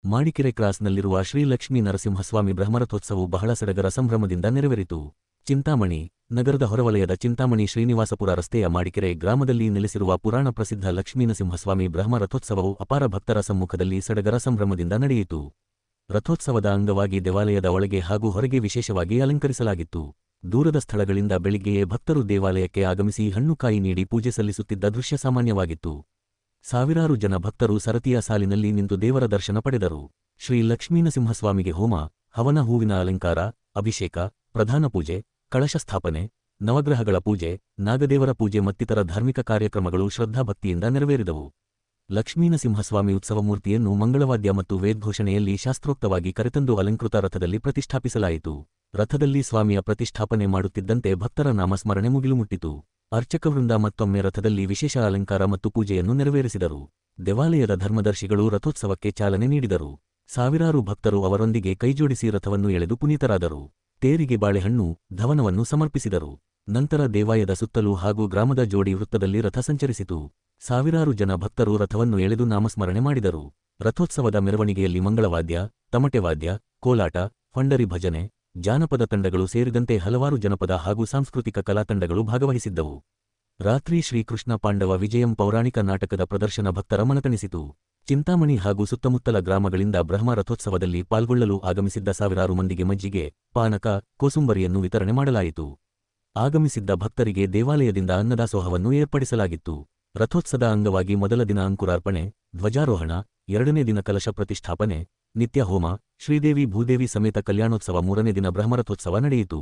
ಮಾಡಿಕೆರೆ ಕ್ರಾಸ್ನಲ್ಲಿರುವ ಶ್ರೀ ಲಕ್ಷ್ಮೀ ನರಸಿಂಹಸ್ವಾಮಿ ಬ್ರಹ್ಮರಥೋತ್ಸವವು ಬಹಳ ಸಡಗರ ಸಂಭ್ರಮದಿಂದ ನೆರವೇರಿತು. ಚಿಂತಾಮಣಿ ನಗರದ ಹೊರವಲಯದ ಚಿಂತಾಮಣಿ ಶ್ರೀನಿವಾಸಪುರ ರಸ್ತೆಯ ಮಾಡಿಕೆರೆ ಗ್ರಾಮದಲ್ಲಿ ನೆಲೆಸಿರುವ ಪುರಾಣ ಪ್ರಸಿದ್ಧ ಲಕ್ಷ್ಮೀನರಸಿಂಹಸ್ವಾಮಿ ಬ್ರಹ್ಮರಥೋತ್ಸವವು ಅಪಾರ ಭಕ್ತರ ಸಮ್ಮುಖದಲ್ಲಿ ಸಡಗರ ಸಂಭ್ರಮದಿಂದ ನಡೆಯಿತು. ರಥೋತ್ಸವದ ಅಂಗವಾಗಿ ದೇವಾಲಯದ ಒಳಗೆ ಹಾಗೂ ಹೊರಗೆ ವಿಶೇಷವಾಗಿ ಅಲಂಕರಿಸಲಾಗಿತ್ತು. ದೂರದ ಸ್ಥಳಗಳಿಂದ ಬೆಳಿಗ್ಗೆಯೇ ಭಕ್ತರು ದೇವಾಲಯಕ್ಕೆ ಆಗಮಿಸಿ ಹಣ್ಣುಕಾಯಿ ನೀಡಿ ಪೂಜೆ ಸಲ್ಲಿಸುತ್ತಿದ್ದ ದೃಶ್ಯ ಸಾಮಾನ್ಯವಾಗಿತ್ತು. ಸಾವಿರಾರು ಜನ ಭಕ್ತರು ಸರತಿಯ ಸಾಲಿನಲ್ಲಿ ನಿಂತು ದೇವರ ದರ್ಶನ ಪಡೆದರು. ಶ್ರೀ ಲಕ್ಷ್ಮೀನರಸಿಂಹಸ್ವಾಮಿಗೆ ಹೋಮ, ಹವನ, ಹೂವಿನ ಅಲಂಕಾರ, ಅಭಿಷೇಕ, ಪ್ರಧಾನ ಪೂಜೆ, ಕಳಶ ಸ್ಥಾಪನೆ, ನವಗ್ರಹಗಳ ಪೂಜೆ, ನಾಗದೇವರ ಪೂಜೆ ಮತ್ತಿತರ ಧಾರ್ಮಿಕ ಕಾರ್ಯಕ್ರಮಗಳು ಶ್ರದ್ಧಾಭಕ್ತಿಯಿಂದ ನೆರವೇರಿದವು. ಲಕ್ಷ್ಮೀನರಸಿಂಹಸ್ವಾಮಿ ಉತ್ಸವ ಮೂರ್ತಿಯನ್ನು ಮಂಗಳವಾದ್ಯ ಮತ್ತು ವೇದಘೋಷಣೆಯಲ್ಲಿ ಶಾಸ್ತ್ರೋಕ್ತವಾಗಿ ಕರೆತಂದು ಅಲಂಕೃತ ರಥದಲ್ಲಿ ಪ್ರತಿಷ್ಠಾಪಿಸಲಾಯಿತು. ರಥದಲ್ಲಿ ಸ್ವಾಮಿಯ ಪ್ರತಿಷ್ಠಾಪನೆ ಮಾಡುತ್ತಿದ್ದಂತೆ ಭಕ್ತರ ನಾಮಸ್ಮರಣೆ ಮುಗಿಲುಮುಟ್ಟಿತು. ಅರ್ಚಕವೃಂದ ಮತ್ತೊಮ್ಮೆ ರಥದಲ್ಲಿ ವಿಶೇಷ ಅಲಂಕಾರ ಮತ್ತು ಪೂಜೆಯನ್ನು ನೆರವೇರಿಸಿದರು. ದೇವಾಲಯದ ಧರ್ಮದರ್ಶಿಗಳು ರಥೋತ್ಸವಕ್ಕೆ ಚಾಲನೆ ನೀಡಿದರು. ಸಾವಿರಾರು ಭಕ್ತರು ಅವರೊಂದಿಗೆ ಕೈಜೋಡಿಸಿ ರಥವನ್ನು ಎಳೆದು ಪುನೀತರಾದರು. ತೇರಿಗೆ ಬಾಳೆಹಣ್ಣು, ಧವನವನ್ನು ಸಮರ್ಪಿಸಿದರು. ನಂತರ ದೇವಾಲಯದ ಸುತ್ತಲೂ ಹಾಗೂ ಗ್ರಾಮದ ಜೋಡಿ ವೃತ್ತದಲ್ಲಿ ರಥ ಸಂಚರಿಸಿತು. ಸಾವಿರಾರು ಜನ ಭಕ್ತರು ರಥವನ್ನು ಎಳೆದು ನಾಮಸ್ಮರಣೆ ಮಾಡಿದರು. ರಥೋತ್ಸವದ ಮೆರವಣಿಗೆಯಲ್ಲಿ ಮಂಗಳವಾದ್ಯ, ತಮಟೆವಾದ್ಯ, ಕೋಲಾಟ, ಫಂಡರಿ ಭಜನೆ, ಜಾನಪದ ತಂಡಗಳು ಸೇರಿದಂತೆ ಹಲವಾರು ಜನಪದ ಹಾಗೂ ಸಾಂಸ್ಕೃತಿಕ ಕಲಾತಂಡಗಳು ಭಾಗವಹಿಸಿದ್ದವು. ರಾತ್ರಿ ಶ್ರೀಕೃಷ್ಣ ಪಾಂಡವ ವಿಜಯಂ ಪೌರಾಣಿಕ ನಾಟಕದ ಪ್ರದರ್ಶನ ಭಕ್ತರ ಮನತಣಿಸಿತು. ಚಿಂತಾಮಣಿ ಹಾಗೂ ಸುತ್ತಮುತ್ತಲ ಗ್ರಾಮಗಳಿಂದ ಬ್ರಹ್ಮ ರಥೋತ್ಸವದಲ್ಲಿ ಪಾಲ್ಗೊಳ್ಳಲು ಆಗಮಿಸಿದ್ದ ಸಾವಿರಾರು ಮಂದಿಗೆ ಮಜ್ಜಿಗೆ, ಪಾನಕ, ಕೋಸುಂಬರಿಯನ್ನು ವಿತರಣೆ ಮಾಡಲಾಯಿತು. ಆಗಮಿಸಿದ್ದ ಭಕ್ತರಿಗೆ ದೇವಾಲಯದಿಂದ ಅನ್ನದಾಸೋಹವನ್ನು ಏರ್ಪಡಿಸಲಾಗಿತ್ತು. ರಥೋತ್ಸವದ ಅಂಗವಾಗಿ ಮೊದಲ ದಿನ ಅಂಕುರಾರ್ಪಣೆ, ಧ್ವಜಾರೋಹಣ, ಎರಡನೇ ದಿನ ಕಲಶ ಪ್ರತಿಷ್ಠಾಪನೆ, ನಿತ್ಯ ಹೋಮ, ಶ್ರೀದೇವಿ ಭೂದೇವಿ ಸಮೇತ ಕಲ್ಯಾಣೋತ್ಸವ, ಮೂರನೇ ದಿನ ಬ್ರಹ್ಮರಥೋತ್ಸವ ನಡೆಯಿತು.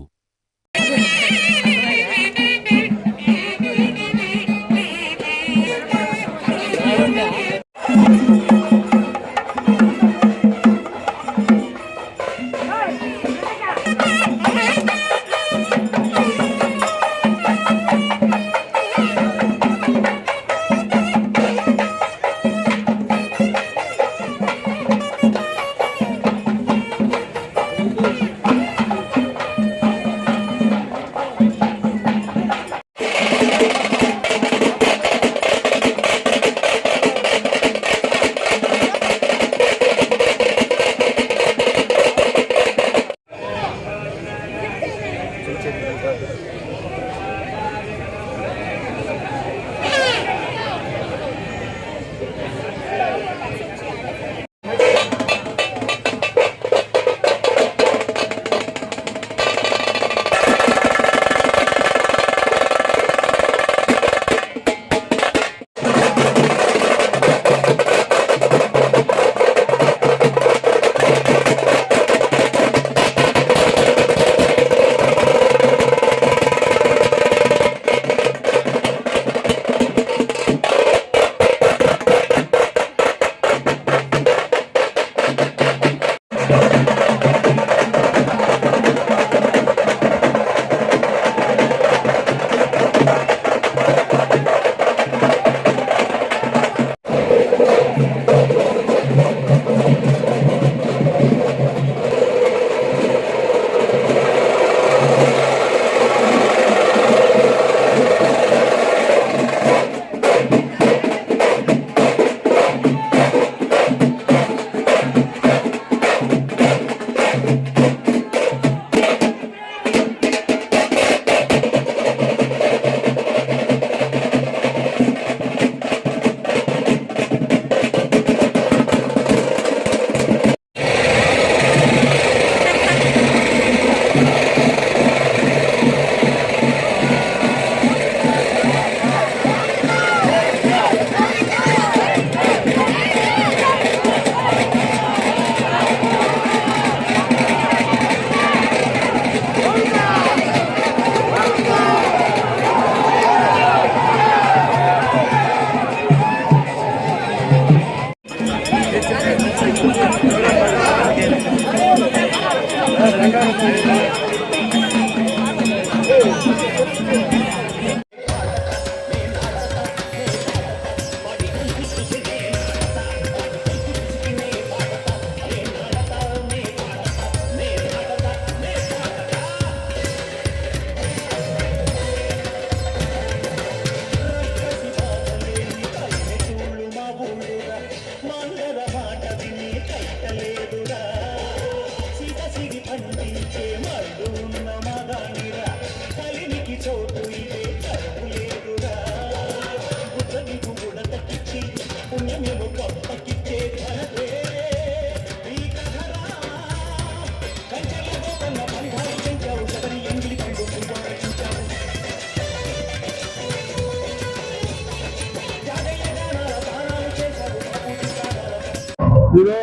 ಇದು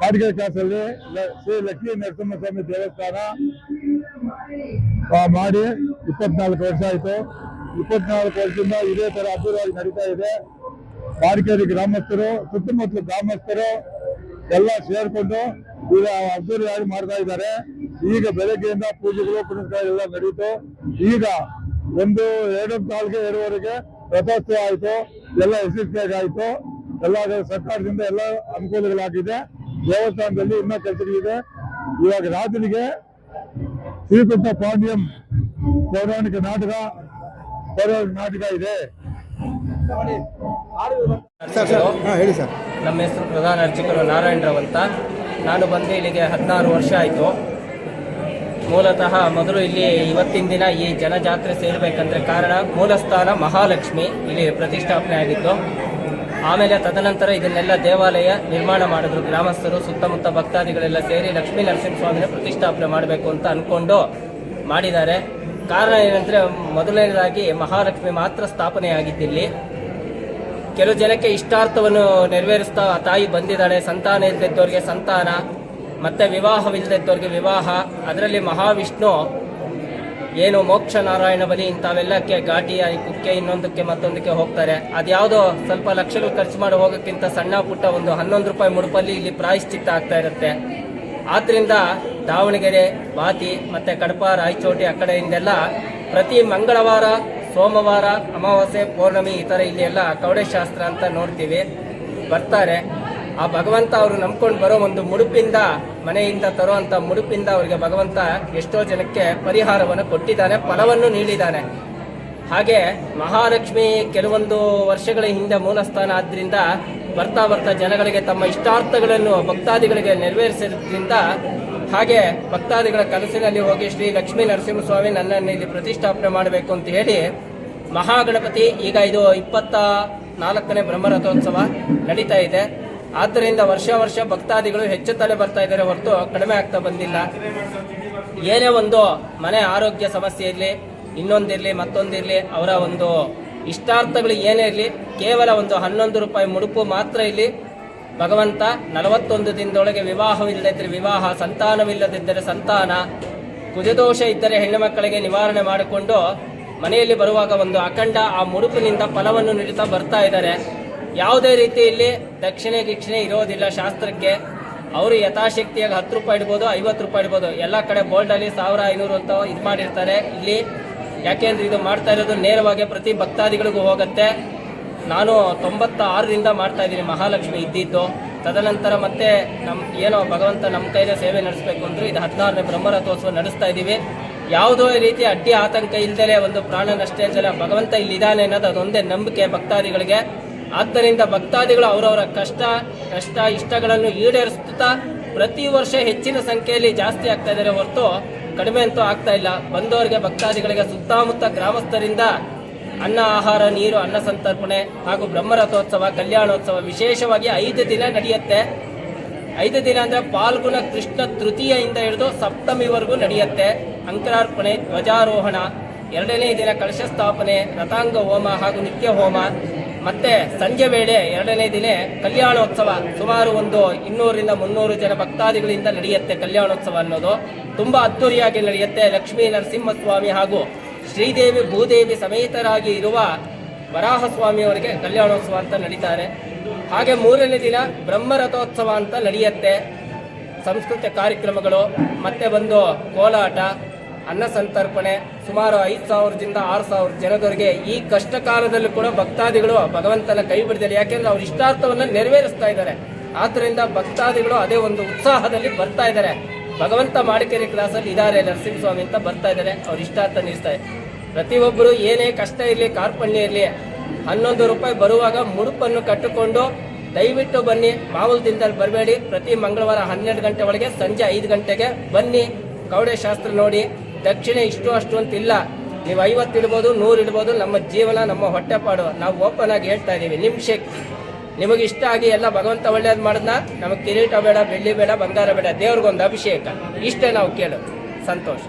ಕಾಡಿಗೆ ಕ್ಲಾಸಲ್ಲಿ ಶ್ರೀ ಲಕ್ಷ್ಮೀ ನರಸಿಂಹಸ್ವಾಮಿ ದೇವಸ್ಥಾನ ಮಾಡಿ 24 ವರ್ಷ ಆಯಿತು. 24 ವರ್ಷದಿಂದ ಇದೇ ತರ ಅದ್ಭುತವಾಗಿ ನಡೀತಾ ಇದೆ. ಬಾರಿಕೇರಿ ಗ್ರಾಮಸ್ಥರು, ಸುತ್ತಮುತ್ತಲ ಗ್ರಾಮಸ್ಥರು ಎಲ್ಲ ಸೇರ್ಕೊಂಡು ಈಗ ಅದ್ದೂರಿಯಾಗಿ ಮಾಡ್ತಾ ಇದ್ದಾರೆ. ಈಗ ಬೆಳಗ್ಗೆಯಿಂದ ಪೂಜೆಗಳು ಪುನಸ್ಕಾರ ಎಲ್ಲ ನಡೀತು. ಈಗ 2:15-2:30 ರಥೋತ್ಸವ ಆಯಿತು. ಎಲ್ಲ ಯಶಸ್ವಿಯಾಗಿ ಆಯಿತು. ಎಲ್ಲ ಸರ್ಕಾರದಿಂದ ಎಲ್ಲ ಅನುಕೂಲಗಳಾಗಿದೆ. ದೇವಸ್ಥಾನದಲ್ಲಿ ಇನ್ನೂ ಕೆಲಸಗಳಿದೆ. ಇವಾಗ ರಾತ್ರಿಗೆ ಶ್ರೀಕೃಷ್ಣ ಪಾಂಡ್ಯಂ ಪೌರಾಣಿಕ ನಾಟಕ ಇದೆ. ಹೇಳಿ ಸರ್. ನಮ್ಮ ಹೆಸರು ಪ್ರಧಾನ ಅರ್ಚಕರು ನಾರಾಯಣರಾವ್ ಅಂತ. ನಾನು ಬಂದು ಇಲ್ಲಿಗೆ 16 ವರ್ಷ ಆಯಿತು. ಮೂಲತಃ ಮೊದಲು ಇಲ್ಲಿ ಇವತ್ತಿನ ದಿನ ಈ ಜನಜಾತ್ರೆ ಸೇರಬೇಕಂದ್ರೆ ಕಾರಣ ಮೂಲಸ್ಥಾನ ಮಹಾಲಕ್ಷ್ಮಿ ಇಲ್ಲಿ ಪ್ರತಿಷ್ಠಾಪನೆ ಆಗಿತ್ತು. ಆಮೇಲೆ ತದನಂತರ ಇದನ್ನೆಲ್ಲ ದೇವಾಲಯ ನಿರ್ಮಾಣ ಮಾಡಿದ್ರು ಗ್ರಾಮಸ್ಥರು. ಸುತ್ತಮುತ್ತ ಭಕ್ತಾದಿಗಳೆಲ್ಲ ಸೇರಿ ಲಕ್ಷ್ಮೀ ನರಸಿಂಹಸ್ವಾಮಿನ ಪ್ರತಿಷ್ಠಾಪನೆ ಮಾಡಬೇಕು ಅಂತ ಅಂದ್ಕೊಂಡು ಮಾಡಿದ್ದಾರೆ. ಕಾರಣ ಏನಂದರೆ ಮೊದಲನೇದಾಗಿ ಮಹಾಲಕ್ಷ್ಮಿ ಮಾತ್ರ ಸ್ಥಾಪನೆಯಾಗಿದ್ದಿಲ್ಲಿ. ಕೆಲವು ಜನಕ್ಕೆ ಇಷ್ಟಾರ್ಥವನ್ನು ನೆರವೇರಿಸ್ತಾ ತಾಯಿ ಬಂದಿದ್ದಾಳೆ. ಸಂತಾನ ಇಲ್ಲದಿದ್ದವ್ರಿಗೆ ಸಂತಾನ, ಮತ್ತು ವಿವಾಹವಿಲ್ಲದಿದ್ದವ್ರಿಗೆ ವಿವಾಹ. ಅದರಲ್ಲಿ ಮಹಾವಿಷ್ಣು ಏನು ಮೋಕ್ಷ ನಾರಾಯಣ ಬಲಿ ಇಂಥವೆಲ್ಲಕ್ಕೆ ಘಾಟಿ ಕುಕ್ಕೆ ಇನ್ನೊಂದಕ್ಕೆ ಮತ್ತೊಂದಕ್ಕೆ ಹೋಗ್ತಾರೆ. ಅದ್ಯಾವುದೋ ಸ್ವಲ್ಪ ಲಕ್ಷಗಳು ಖರ್ಚು ಮಾಡಿ ಹೋಗೋಕ್ಕಿಂತ ಸಣ್ಣ ಪುಟ್ಟ ಒಂದು 11 ರೂಪಾಯಿ ಮುಡುಪಲ್ಲಿ ಇಲ್ಲಿ ಪ್ರಾಯಶ್ಚಿತ್ತ ಆಗ್ತಾ ಇರುತ್ತೆ. ಆದ್ದರಿಂದ ದಾವಣಗೆರೆ, ಬಾತಿ ಮತ್ತು ಕಡಪ, ರಾಯಚೋಟಿ ಆ ಕಡೆಯಿಂದೆಲ್ಲ ಪ್ರತಿ ಮಂಗಳವಾರ, ಸೋಮವಾರ, ಅಮಾವಾಸ್ಯೆ, ಪೌರ್ಣಮಿ ಈ ಥರ ಇಲ್ಲಿ ಎಲ್ಲ ಕವಡೆಶಾಸ್ತ್ರ ಅಂತ ನೋಡ್ತೀವಿ ಬರ್ತಾರೆ. ಆ ಭಗವಂತ ಅವರು ನಂಬ್ಕೊಂಡು ಬರೋ ಒಂದು ಮುಡುಪಿಂದ, ಮನೆಯಿಂದ ತರೋ ಅಂಥ ಮುಡುಪಿಂದ ಅವರಿಗೆ ಭಗವಂತ ಎಷ್ಟೋ ಜನಕ್ಕೆ ಪರಿಹಾರವನ್ನು ಕೊಟ್ಟಿದ್ದಾನೆ, ಫಲವನ್ನು ನೀಡಿದ್ದಾನೆ. ಹಾಗೆ ಮಹಾಲಕ್ಷ್ಮಿ ಕೆಲವೊಂದು ವರ್ಷಗಳ ಹಿಂದೆ ಮೂಲಸ್ಥಾನ ಆದ್ದರಿಂದ ಬರ್ತಾ ಬರ್ತಾ ಜನಗಳಿಗೆ ತಮ್ಮ ಇಷ್ಟಾರ್ಥಗಳನ್ನು ಭಕ್ತಾದಿಗಳಿಗೆ ನೆರವೇರಿಸಿದ್ರಿಂದ, ಹಾಗೆ ಭಕ್ತಾದಿಗಳ ಕನಸಿನಲ್ಲಿ ಹೋಗಿ ಶ್ರೀ ಲಕ್ಷ್ಮೀ ನರಸಿಂಹಸ್ವಾಮಿ ನನ್ನನ್ನು ಇಲ್ಲಿ ಪ್ರತಿಷ್ಠಾಪನೆ ಮಾಡಬೇಕು ಅಂತ ಹೇಳಿ ಮಹಾಗಣಪತಿ ಈಗ ಇದು 24ನೇ ಬ್ರಹ್ಮರಥೋತ್ಸವ ನಡೀತಾ ಇದೆ. ಆದ್ದರಿಂದ ವರ್ಷ ವರ್ಷ ಭಕ್ತಾದಿಗಳು ಹೆಚ್ಚುತ್ತಲೇ ಬರ್ತಾ ಇದ್ದಾರೆ ಹೊರತು ಕಡಿಮೆ ಆಗ್ತಾ ಬಂದಿಲ್ಲ. ಏನೇ ಒಂದು ಮನೆ ಆರೋಗ್ಯ ಸಮಸ್ಯೆ ಇರಲಿ, ಇನ್ನೊಂದಿರಲಿ, ಮತ್ತೊಂದಿರಲಿ, ಅವರ ಒಂದು ಇಷ್ಟಾರ್ಥಗಳು ಏನೇ ಇರಲಿ, ಕೇವಲ ಒಂದು 11 ರೂಪಾಯಿ ಮುಡುಪು ಮಾತ್ರ ಇಲ್ಲಿ ಭಗವಂತ 41 ದಿನದೊಳಗೆ ವಿವಾಹವಿಲ್ಲದಿದ್ದರೆ ವಿವಾಹ, ಸಂತಾನವಿಲ್ಲದಿದ್ದರೆ ಸಂತಾನ, ಕುಜದೋಷ ಇದ್ದರೆ ಹೆಣ್ಣು ಮಕ್ಕಳಿಗೆ ನಿವಾರಣೆ ಮಾಡಿಕೊಂಡು ಮನೆಯಲ್ಲಿ ಬರುವಾಗ ಒಂದು ಅಖಂಡ ಆ ಮುಡುಪಿನಿಂದ ಫಲವನ್ನು ನೀಡುತ್ತಾ ಬರ್ತಾ ಇದ್ದಾರೆ. ಯಾವುದೇ ರೀತಿಯಲ್ಲಿ ದಕ್ಷಿಣೆ ಗಿಕ್ಷಣೆ ಇರೋದಿಲ್ಲ ಶಾಸ್ತ್ರಕ್ಕೆ. ಅವರು ಯಥಾಶಕ್ತಿಯಾಗಿ 10 ರೂಪಾಯಿ ಇಡ್ಬೋದು, 50 ರೂಪಾಯಿ ಇಡ್ಬೋದು. ಎಲ್ಲ ಕಡೆ ಬೋಲ್ಡಲ್ಲಿ 1500 ಅಂತ ಇದು ಮಾಡಿರ್ತಾರೆ. ಇಲ್ಲಿ ಯಾಕೆಂದ್ರೆ ಇದು ಮಾಡ್ತಾ ಇರೋದು ನೇರವಾಗಿ ಪ್ರತಿ ಭಕ್ತಾದಿಗಳಿಗೂ ಹೋಗುತ್ತೆ. ನಾನು 96ರಿಂದ ಮಾಡ್ತಾ ಇದ್ದೀನಿ ಮಹಾಲಕ್ಷ್ಮಿ ಇದ್ದಿದ್ದು. ತದನಂತರ ಮತ್ತೆ ಏನೋ ಭಗವಂತ ನಮ್ಮ ಕೈಲೇ ಸೇವೆ ನಡೆಸಬೇಕು ಅಂದ್ರೆ ಇದು 16ನೇ ಬ್ರಹ್ಮರಥೋತ್ಸವ ನಡೆಸ್ತಾ ಇದ್ದೀವಿ. ಯಾವುದೋ ರೀತಿ ಅಡ್ಡಿ ಆತಂಕ ಇಲ್ಲದೆ ಒಂದು ಪ್ರಾಣ ನಷ್ಟ ಇಲ್ಲದೆ ಭಗವಂತ ಇಲ್ಲಿದ್ದಾನೆ ಅನ್ನೋದು ಅದೊಂದೇ ನಂಬಿಕೆ ಭಕ್ತಾದಿಗಳಿಗೆ. ಆದ್ದರಿಂದ ಭಕ್ತಾದಿಗಳು ಅವರವರ ಕಷ್ಟ ಇಷ್ಟಗಳನ್ನು ಈಡೇರಿಸುತ್ತಾ ಪ್ರತಿ ವರ್ಷ ಹೆಚ್ಚಿನ ಸಂಖ್ಯೆಯಲ್ಲಿ ಜಾಸ್ತಿ ಆಗ್ತಾ ಇದ್ದಾರೆ ಹೊರತು ಕಡಿಮೆ ಅಂತೂ ಆಗ್ತಾ ಇಲ್ಲ. ಬಂದವರಿಗೆ ಭಕ್ತಾದಿಗಳಿಗೆ ಸುತ್ತಮುತ್ತ ಗ್ರಾಮಸ್ಥರಿಂದ ಅನ್ನ, ಆಹಾರ, ನೀರು, ಅನ್ನ ಸಂತರ್ಪಣೆ ಹಾಗೂ ಬ್ರಹ್ಮರಥೋತ್ಸವ, ಕಲ್ಯಾಣೋತ್ಸವ ವಿಶೇಷವಾಗಿ 5 ದಿನ ನಡೆಯುತ್ತೆ. 5 ದಿನ ಅಂದರೆ ಪಾಲ್ಗುಣ ಕೃಷ್ಣ ತೃತೀಯದಿಂದ ಹಿಡಿದು ಸಪ್ತಮಿವರೆಗೂ ನಡೆಯುತ್ತೆ. ಅಂಕರಾರ್ಪಣೆ, ಧ್ವಜಾರೋಹಣ, 2ನೇ ದಿನ ಕಲಶ ಸ್ಥಾಪನೆ, ರಥಾಂಗ ಹೋಮ ಹಾಗೂ ನಿತ್ಯ ಹೋಮ, ಮತ್ತೆ ಸಂಜೆ ವೇಳೆ 2ನೇ ದಿನ ಕಲ್ಯಾಣೋತ್ಸವ. ಸುಮಾರು ಒಂದು 200-300 ಜನ ಭಕ್ತಾದಿಗಳಿಂದ ನಡೆಯುತ್ತೆ ಕಲ್ಯಾಣೋತ್ಸವ ಅನ್ನೋದು. ತುಂಬ ಅದ್ದೂರಿಯಾಗಿ ನಡೆಯುತ್ತೆ. ಲಕ್ಷ್ಮೀ ನರಸಿಂಹಸ್ವಾಮಿ ಹಾಗೂ ಶ್ರೀದೇವಿ ಭೂದೇವಿ ಸಮೇತರಾಗಿ ಇರುವ ವರಾಹಸ್ವಾಮಿಯವರಿಗೆ ಕಲ್ಯಾಣೋತ್ಸವ ಅಂತ ನಡೀತಾರೆ. ಹಾಗೆ 3ನೇ ದಿನ ಬ್ರಹ್ಮರಥೋತ್ಸವ ಅಂತ ನಡೆಯುತ್ತೆ. ಸಂಸ್ಕೃತ ಕಾರ್ಯಕ್ರಮಗಳು, ಮತ್ತೆ ಬಂದು ಕೋಲಾಟ, ಅನ್ನ ಸಂತರ್ಪಣೆ, ಸುಮಾರು 5000ದಿಂದ 6000 ಜನದವರೆಗೆ ಈ ಕಷ್ಟ ಕಾಲದಲ್ಲೂ ಕೂಡ ಭಕ್ತಾದಿಗಳು ಭಗವಂತನ ಕೈ ಬಿಡದಿಲ್ಲ. ಯಾಕೆಂದ್ರೆ ಅವ್ರ ಇಷ್ಟಾರ್ಥವನ್ನು ನೆರವೇರಿಸ್ತಾ ಇದ್ದಾರೆ. ಆದ್ದರಿಂದ ಭಕ್ತಾದಿಗಳು ಅದೇ ಒಂದು ಉತ್ಸಾಹದಲ್ಲಿ ಬರ್ತಾ ಇದ್ದಾರೆ. ಭಗವಂತ ಮಾಡಿಕೆರೆ ಕ್ಲಾಸಲ್ಲಿ ಇದ್ದಾರೆ ನರಸಿಂಹಸ್ವಾಮಿ ಅಂತ ಬರ್ತಾ ಇದ್ದಾರೆ. ಅವ್ರ ಇಷ್ಟಾರ್ಥ ನೀಡ್ತಾರೆ. ಪ್ರತಿಯೊಬ್ಬರು ಏನೇ ಕಷ್ಟ ಇರಲಿ, ಕಾರ್ಪಣ್ಯ ಇರಲಿ, 11 ರೂಪಾಯಿ ಬರುವಾಗ ಮುಡುಪನ್ನು ಕಟ್ಟಿಕೊಂಡು ದಯವಿಟ್ಟು ಬನ್ನಿ. ಮಾಮೂಲು ದಿನದಲ್ಲಿ ಬರಬೇಡಿ. ಪ್ರತಿ ಮಂಗಳವಾರ 12 ಗಂಟೆ ಒಳಗೆ ಸಂಜೆ 5 ಗಂಟೆಗೆ ಬನ್ನಿ. ಕವಡೆ ಶಾಸ್ತ್ರ ನೋಡಿ. ದಕ್ಷಿಣೆ ಇಷ್ಟು ಅಷ್ಟು ಅಂತ ಇಲ್ಲ. ನೀವು 50 ಇಡ್ಬೋದು, 100 ಇಡ್ಬೋದು. ನಮ್ಮ ಜೀವನ, ನಮ್ಮ ಹೊಟ್ಟೆಪಾಡು. ನಾವು ಓಪನ್ ಆಗಿ ಹೇಳ್ತಾ ಇದ್ದೀವಿ. ನಿಮ್ಮ ಶಕ್ತಿ ನಿಮಗೆ ಇಷ್ಟ ಆಗಿ ಎಲ್ಲ ಭಗವಂತ ಒಳ್ಳೇದು ಮಾಡಿದ್ನ. ನಮಗೆ ಕಿರೀಟ ಬೇಡ, ಬೆಳ್ಳಿ ಬೇಡ, ಬಂಗಾರ ಬೇಡ, ದೇವ್ರಿಗೊಂದು ಅಭಿಷೇಕ, ಇಷ್ಟೇ ನಾವು ಕೇಳೋದು. ಸಂತೋಷ.